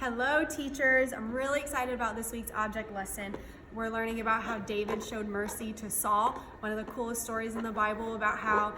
Hello, teachers. I'm really excited about this week's object lesson. We're learning about how David showed mercy to Saul, one of the coolest stories in the Bible about how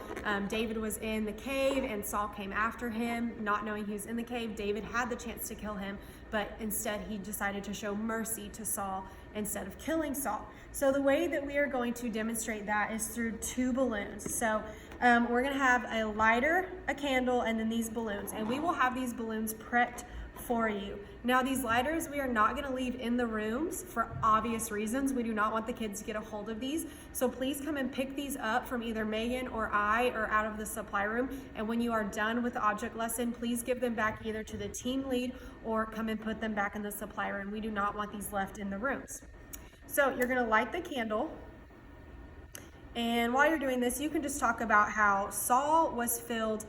David was in the cave and Saul came after him, not knowing he was in the cave. David had the chance to kill him, but instead he decided to show mercy to Saul instead of killing Saul. So the way that we are going to demonstrate that is through two balloons. So we're going to have a lighter, a candle, and then these balloons. And we will have these balloons prepped for you. Now these lighters we are not going to leave in the rooms for obvious reasons. We do not want the kids to get a hold of these. So please come and pick these up from either Megan or I or out of the supply room. And when you are done with the object lesson, please give them back either to the team lead or come and put them back in the supply room. We do not want these left in the rooms. So you're going to light the candle. And while you're doing this, you can just talk about how Saul was filled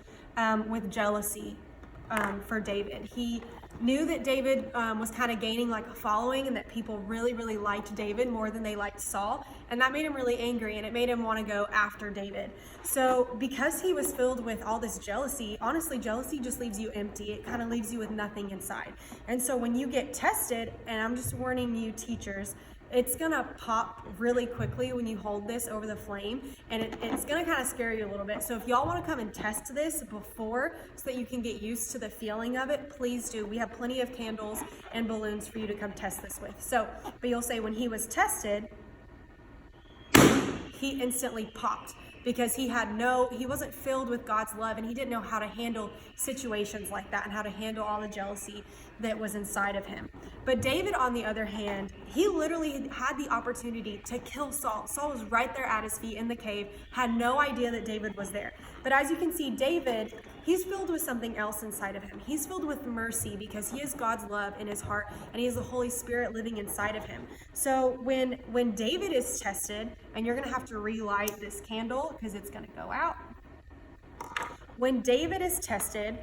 with jealousy for David. He knew that David was kind of gaining like a following and that people really liked David more than they liked Saul. And that made him really angry and it made him want to go after David. So because he was filled with all this jealousy, honestly, jealousy just leaves you empty. It kind of leaves you with nothing inside. And so when you get tested, and I'm just warning you teachers, it's gonna pop really quickly when you hold this over the flame, and it's gonna kind of scare you a little bit. So if y'all want to come and test this before so that you can get used to the feeling of it, please do. We have plenty of candles and balloons for you to come test this with. So, but you'll say when he was tested, he instantly popped because he wasn't filled with God's love and he didn't know how to handle situations like that and how to handle all the jealousy that was inside of him. But David, on the other hand, he literally had the opportunity to kill Saul. Saul was right there at his feet in the cave, had no idea that David was there. But as you can see, David, he's filled with something else inside of him. He's filled with mercy because he has God's love in his heart and he has the Holy Spirit living inside of him. So when David is tested, and you're going to have to relight this candle because it's going to go out. When David is tested,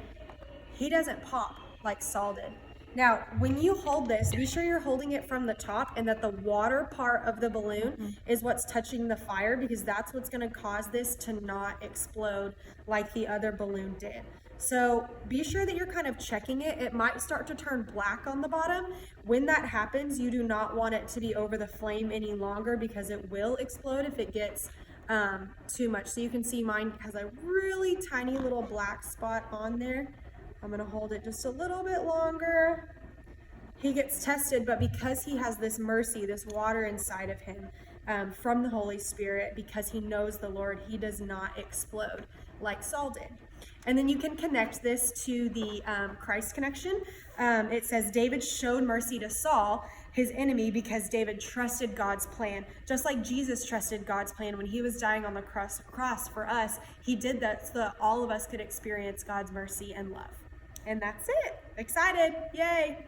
he doesn't pop like Saul did. Now, when you hold this, be sure you're holding it from the top and that the water part of the balloon is what's touching the fire because that's what's going to cause this to not explode like the other balloon did. So be sure that you're kind of checking it. It might start to turn black on the bottom. When that happens, you do not want it to be over the flame any longer because it will explode if it gets too much. So you can see mine has a really tiny little black spot on there. I'm going to hold it just a little bit longer. He gets tested, but because he has this mercy, this water inside of him from the Holy Spirit, because he knows the Lord, he does not explode like Saul did. And then you can connect this to the Christ connection. It says, David showed mercy to Saul, his enemy, because David trusted God's plan. Just like Jesus trusted God's plan when he was dying on the cross for us, he did that so that all of us could experience God's mercy and love. And that's it. Excited. Yay.